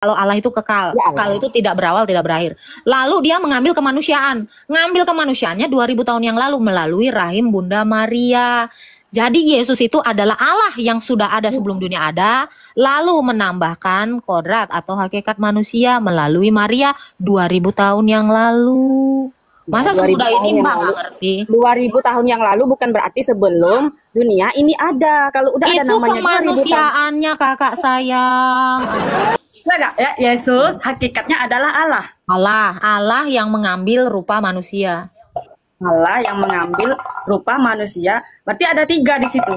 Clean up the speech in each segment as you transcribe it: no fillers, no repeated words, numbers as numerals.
Kalau Allah itu kekal, Ya kekal Allah. itu tidak berawal, tidak berakhir. Lalu dia mengambil kemanusiaan. Ngambil kemanusiaannya 2000 tahun yang lalu melalui rahim Bunda Maria. Jadi Yesus itu adalah Allah yang sudah ada sebelum dunia ada, lalu menambahkan kodrat atau hakikat manusia melalui Maria 2000 tahun yang lalu. Masa 2000 semudah tahun ini yang Mbak lalu. nggak ngerti? 2000 tahun yang lalu bukan berarti sebelum dunia ini ada. Kalau udah ada Itu namanya 2000 tahun. kemanusiaannya kakak sayang. Enggak ya, Yesus hakikatnya adalah Allah. Allah yang mengambil rupa manusia. Allah yang mengambil rupa manusia. Berarti ada 3 di situ.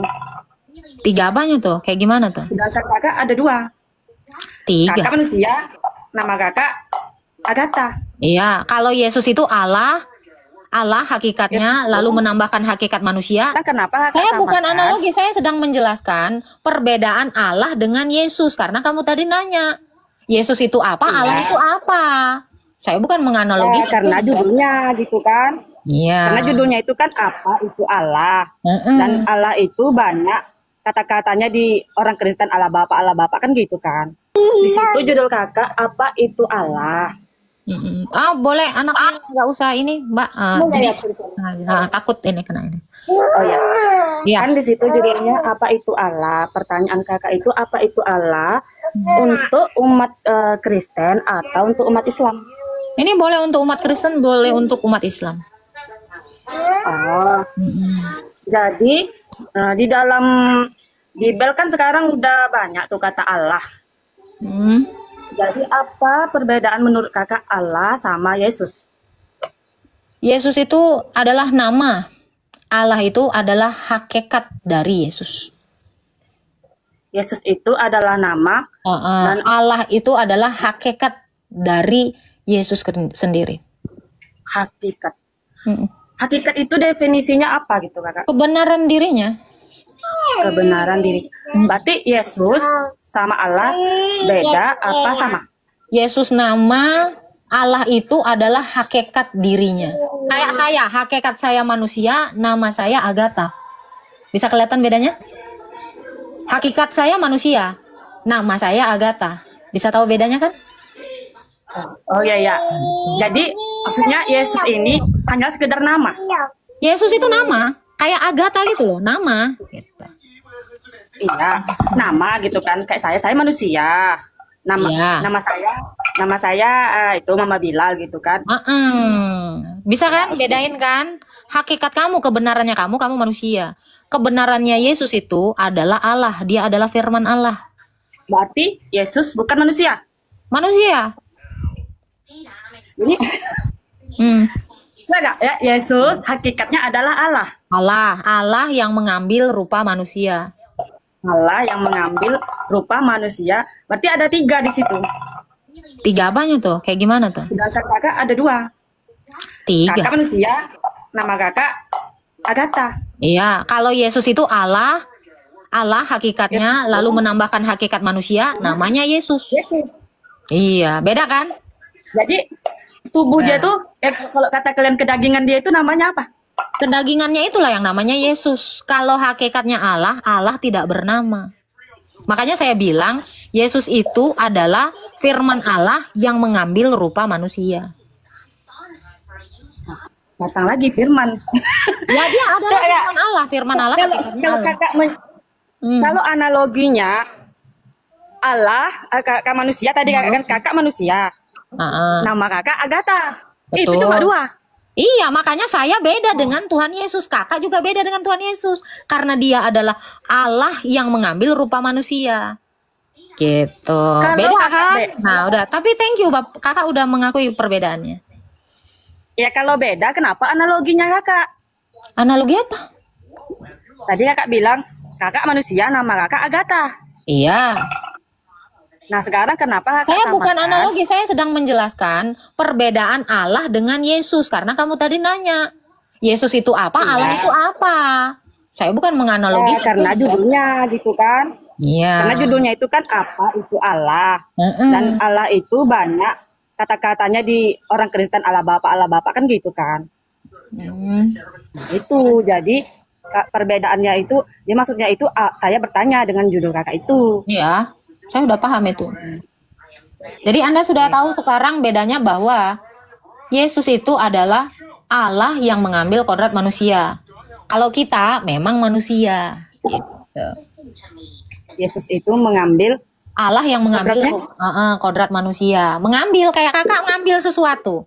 3 apanya tuh? Kayak gimana tuh? Sedangkan kakak ada 2. 3. Kakak manusia, nama kakak Agatha. Iya, kalau Yesus itu Allah hakikatnya, lalu menambahkan hakikat manusia. Nah, kenapa kakak Saya bukan tambahkan? analogi, saya sedang menjelaskan perbedaan Allah dengan Yesus. Karena kamu tadi nanya, Yesus itu apa, Iya. Allah itu apa. Saya bukan menganalogi. Karena judulnya gitu kan. Iya. Karena judulnya itu kan apa itu Allah. Dan Allah itu banyak kata-katanya di orang Kristen Allah Bapa kan gitu kan. Di situ judul kakak apa itu Allah. Boleh anaknya nggak usah ini Mbak. Jadi takut ini kena ini. Oh ya. Iya. Kan di situ judulnya apa itu Allah. Pertanyaan kakak itu apa itu Allah untuk umat Kristen atau untuk umat Islam? Ini boleh untuk umat Kristen, boleh untuk umat Islam. Oh. Jadi di dalam Bible kan sekarang udah banyak tuh kata Allah. Jadi apa perbedaan menurut kakak Allah sama Yesus? Yesus itu adalah nama. Allah itu adalah hakikat dari Yesus. Yesus itu adalah nama. Dan Allah itu adalah hakikat dari Yesus sendiri. Hakikat. Hakikat itu definisinya apa gitu kakak? Kebenaran dirinya. Kebenaran diri. Berarti Yesus sama Allah beda apa sama? Yesus nama, Allah itu adalah hakikat dirinya. Kayak saya, hakikat saya manusia, nama saya Agatha. Bisa kelihatan bedanya? Hakikat saya manusia, nama saya Agatha. Bisa tahu bedanya kan? Oh iya ya. Jadi maksudnya Yesus ini hanya sekedar nama. Yesus itu nama, kayak Agatha gitu loh, nama. Gitu. Iya, nama gitu kan. Kayak saya manusia. Nama saya itu Mama Bilal gitu kan. Bisa kan bedain kan? Hakikat kamu, kebenarannya kamu manusia. Kebenarannya Yesus itu adalah Allah, dia adalah firman Allah. Berarti Yesus bukan manusia. Manusia. Ini enggak ya, Yesus hakikatnya adalah Allah. Allah yang mengambil rupa manusia. Allah yang mengambil rupa manusia. Berarti ada 3 di situ. 3 apanya tuh? Kayak gimana tuh? Sedangkan kakak ada 2. 3. Kakak manusia, nama kakak Agatha. Iya, kalau Yesus itu Allah hakikatnya, lalu menambahkan hakikat manusia, namanya Yesus. Iya, beda kan? Jadi tubuh dia tuh, kalau kata kalian kedagingan dia itu namanya apa? Kedagingannya itulah yang namanya Yesus. Kalau hakikatnya Allah tidak bernama. Makanya saya bilang, Yesus itu adalah firman Allah yang mengambil rupa manusia. Datang lagi firman. Ya, dia adalah firman Allah, hakikatnya Kalau Allah. kakak kalau analoginya Allah, kakak manusia tadi kakak manusia. Nama kakak Agatha. Itu Betul. cuma 2. Iya, makanya saya beda dengan Tuhan Yesus. Kakak juga beda dengan Tuhan Yesus. Karena dia adalah Allah yang mengambil rupa manusia. Gitu. Beda kan? Nah, udah. Tapi thank you, kakak udah mengakui perbedaannya. Ya kalau beda, kenapa analoginya kakak? Analogi apa? Tadi kakak bilang, kakak manusia, nama kakak Agatha. Iya. Nah sekarang kenapa kakak Saya bukan tambahkan? analogi, saya sedang menjelaskan perbedaan Allah dengan Yesus. Karena kamu tadi nanya, Yesus itu apa, Allah itu apa. Saya bukan menganalogi. Karena judulnya gitu kan. Iya. Karena judulnya itu kan apa itu Allah. Dan Allah itu banyak kata-katanya di orang Kristen Allah Bapa kan gitu kan. Itu jadi perbedaannya itu, ya maksudnya itu saya bertanya dengan judul kakak itu. Iya, saya udah paham itu. Jadi Anda sudah tahu sekarang bedanya bahwa Yesus itu adalah Allah yang mengambil kodrat manusia. Kalau kita memang manusia. Gitu. Yesus itu mengambil Allah yang mengambil kodrat manusia. Mengambil kayak kakak mengambil sesuatu.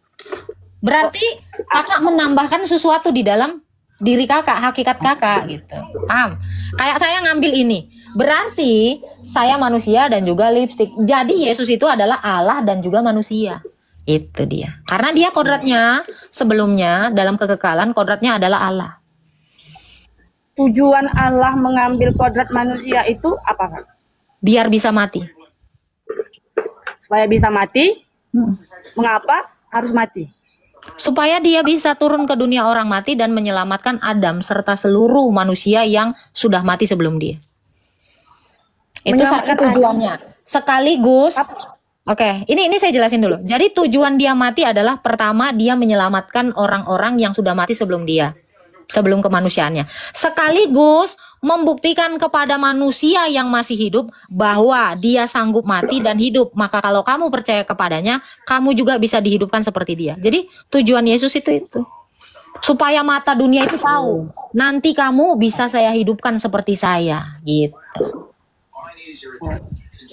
Berarti kakak menambahkan sesuatu di dalam diri kakak, hakikat kakak gitu. Paham? Kayak saya ngambil ini. Berarti saya manusia dan juga lipstik. Jadi Yesus itu adalah Allah dan juga manusia. Itu dia. Karena dia kodratnya sebelumnya dalam kekekalan kodratnya adalah Allah. Tujuan Allah mengambil kodrat manusia itu apa, Kak? Biar bisa mati. Supaya bisa mati? Mengapa harus mati? Supaya dia bisa turun ke dunia orang mati dan menyelamatkan Adam serta seluruh manusia yang sudah mati sebelum dia. Itu satu tujuannya. Sekaligus, oke, ini saya jelasin dulu. Jadi tujuan dia mati adalah pertama dia menyelamatkan orang-orang yang sudah mati sebelum dia, sebelum kemanusiaannya. Sekaligus membuktikan kepada manusia yang masih hidup bahwa dia sanggup mati dan hidup. Maka kalau kamu percaya kepadanya, kamu juga bisa dihidupkan seperti dia. Jadi tujuan Yesus itu. Supaya mata dunia itu tahu, nanti kamu bisa saya hidupkan seperti saya, gitu.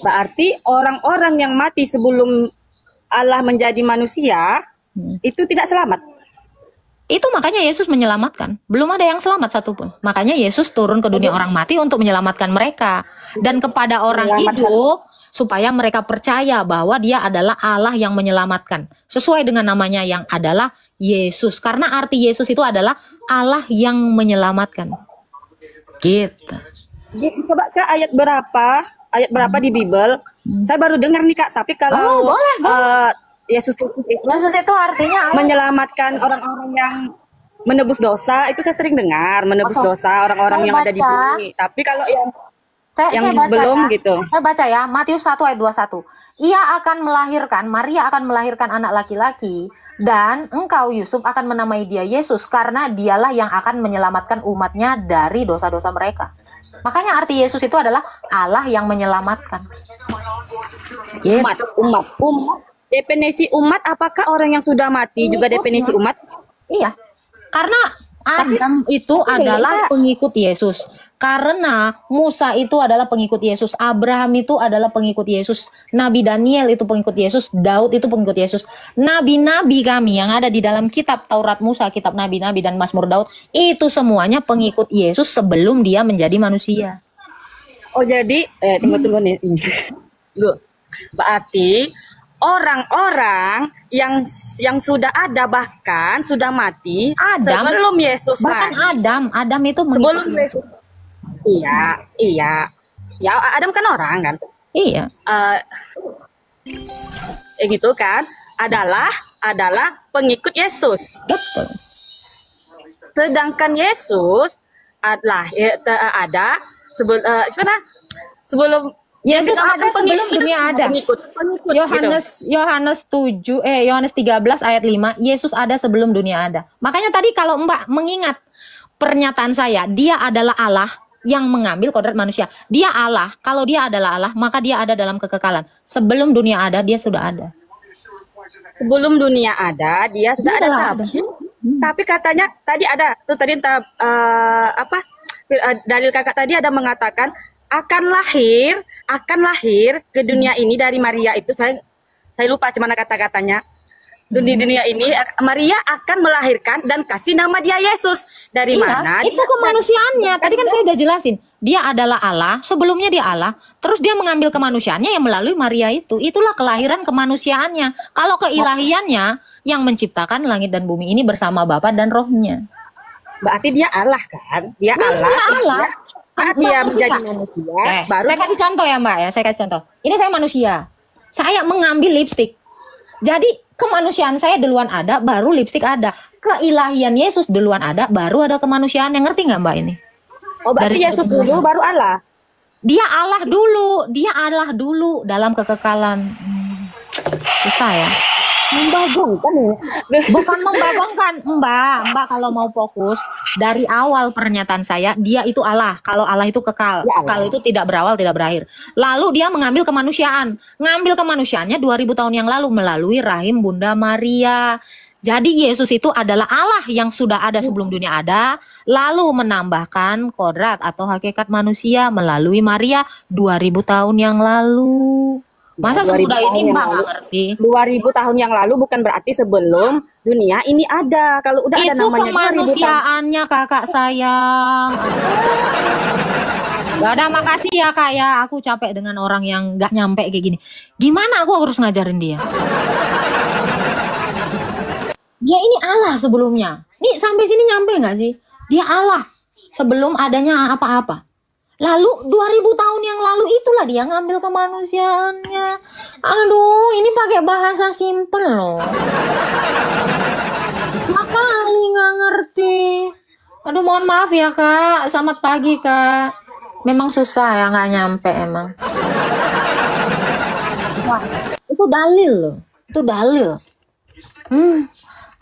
Berarti orang-orang yang mati sebelum Allah menjadi manusia itu tidak selamat. Itu makanya Yesus menyelamatkan. Belum ada yang selamat satupun. Makanya Yesus turun ke dunia orang mati untuk menyelamatkan mereka. Dan kepada orang hidup supaya mereka percaya bahwa dia adalah Allah yang menyelamatkan. Sesuai dengan namanya yang adalah Yesus. Karena arti Yesus itu adalah Allah yang menyelamatkan. Gitu. Coba ke ayat berapa di Bible? Saya baru dengar nih, Kak. Tapi kalau boleh. Yesus itu artinya menyelamatkan orang-orang yang menebus dosa, itu saya sering dengar, menebus dosa orang-orang yang ada di bumi. Tapi kalau yang belum ya, gitu. Saya baca ya, Matius 1 ayat 21. Maria akan melahirkan anak laki-laki, dan engkau Yusuf akan menamai dia Yesus, karena dialah yang akan menyelamatkan umatnya dari dosa-dosa mereka. Makanya arti Yesus itu adalah Allah yang menyelamatkan. Umat. Definisi umat, apakah orang yang sudah mati juga definisi umat? Iya. Karena Adam itu adalah pengikut Yesus. Karena Musa itu adalah pengikut Yesus. Abraham itu adalah pengikut Yesus. Nabi Daniel itu pengikut Yesus. Daud itu pengikut Yesus. Nabi-nabi kami yang ada di dalam kitab Taurat Musa, kitab Nabi-nabi dan Mazmur Daud, itu semuanya pengikut Yesus sebelum dia menjadi manusia. Oh jadi, tunggu nih. Berarti orang-orang yang sudah ada bahkan sudah mati sebelum Yesus. Bahkan Adam itu sebelum Yesus. Iya. Ya Adam kan orang kan. Iya. Gitu kan? Adalah pengikut Yesus. Betul. Sedangkan Yesus adalah ada sebelum Yesus ada sebelum dunia ada. Yohanes 13 ayat 5, Yesus ada sebelum dunia ada. Makanya tadi kalau Mbak mengingat pernyataan saya, dia adalah Allah yang mengambil kodrat manusia. Dia Allah. Kalau dia adalah Allah, maka dia ada dalam kekekalan. Sebelum dunia ada, dia sudah ada. Sebelum dunia ada, dia sudah ada. Tapi katanya tadi ada tuh tadi dalil kakak tadi ada mengatakan akan lahir ke dunia ini dari Maria. Itu saya lupa gimana kata-katanya. Di dunia ini Maria akan melahirkan dan kasih nama dia Yesus. Dari mana? Itu kemanusiaannya. Tadi kan saya udah jelasin. Dia adalah Allah, sebelumnya dia Allah, terus dia mengambil kemanusiaannya yang melalui Maria itu. Itulah kelahiran kemanusiaannya. Kalau keilahiannya yang menciptakan langit dan bumi ini bersama Bapa dan Rohnya. Berarti dia Allah kan? Dia Allah. Dia menjadi manusia. Baru saya kasih contoh ya Mbak ya, saya kasih contoh. Ini saya manusia. Saya mengambil lipstik. Jadi kemanusiaan saya duluan ada, baru lipstik ada. Keilahian Yesus duluan ada, baru ada kemanusiaan. Yang ngerti nggak Mbak ini? Oh berarti Yesus dulu baru Allah. Dia Allah dulu dalam kekekalan. Susah ya. Membagongkan ya. Bukan membagongkan, Mbak kalau mau fokus dari awal pernyataan saya, dia itu Allah. Kalau Allah itu kekal, Ya kalau Allah. itu tidak berawal, tidak berakhir. Lalu dia mengambil kemanusiaan, ngambil kemanusiaannya 2000 tahun yang lalu melalui rahim Bunda Maria. Jadi Yesus itu adalah Allah yang sudah ada sebelum dunia ada, lalu menambahkan kodrat atau hakikat manusia melalui Maria 2000 tahun yang lalu. Masa 2000 semudah tahun ini yang Mbak lalu. nggak ngerti? 2000 tahun yang lalu bukan berarti sebelum dunia ini ada. Kalau udah ada Itu namanya 2000 tahun. kemanusiaannya kakak sayang. Gak ada, makasih ya kak ya. Aku capek dengan orang yang gak nyampe kayak gini. Gimana aku harus ngajarin dia? Dia ini Allah sebelumnya. Nih sampai sini nyampe gak sih? Dia Allah sebelum adanya apa-apa. Lalu 2000 tahun yang lalu itulah dia ngambil kemanusiaannya. Aduh, ini pakai bahasa simpel loh. Kali nggak ngerti. Aduh, mohon maaf ya kak. Selamat pagi kak. Memang susah ya, nggak nyampe emang. Wah, itu dalil loh. Itu dalil.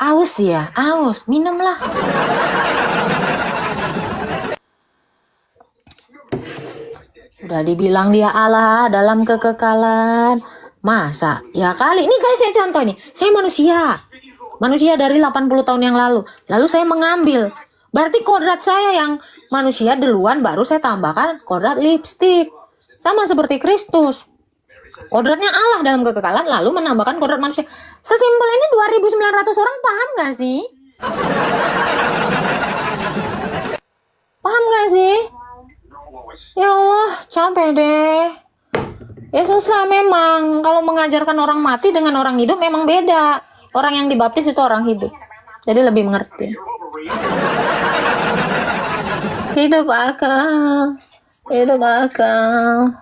Aus ya, aus. Minumlah. Udah dibilang dia Allah dalam kekekalan. Masa? Ya kali. Ini guys saya contoh nih. Saya manusia. Manusia dari 80 tahun yang lalu. Lalu saya mengambil. Berarti kodrat saya yang manusia duluan baru saya tambahkan kodrat lipstik. Sama seperti Kristus. Kodratnya Allah dalam kekekalan lalu menambahkan kodrat manusia. Sesimpel ini 2900 orang paham gak sih? Paham gak sih? Ya Allah, capek deh. Ya susah memang. Kalau mengajarkan orang mati dengan orang hidup memang beda. Orang yang dibaptis itu orang hidup. Jadi lebih mengerti. Hidup akal. Hidup akal.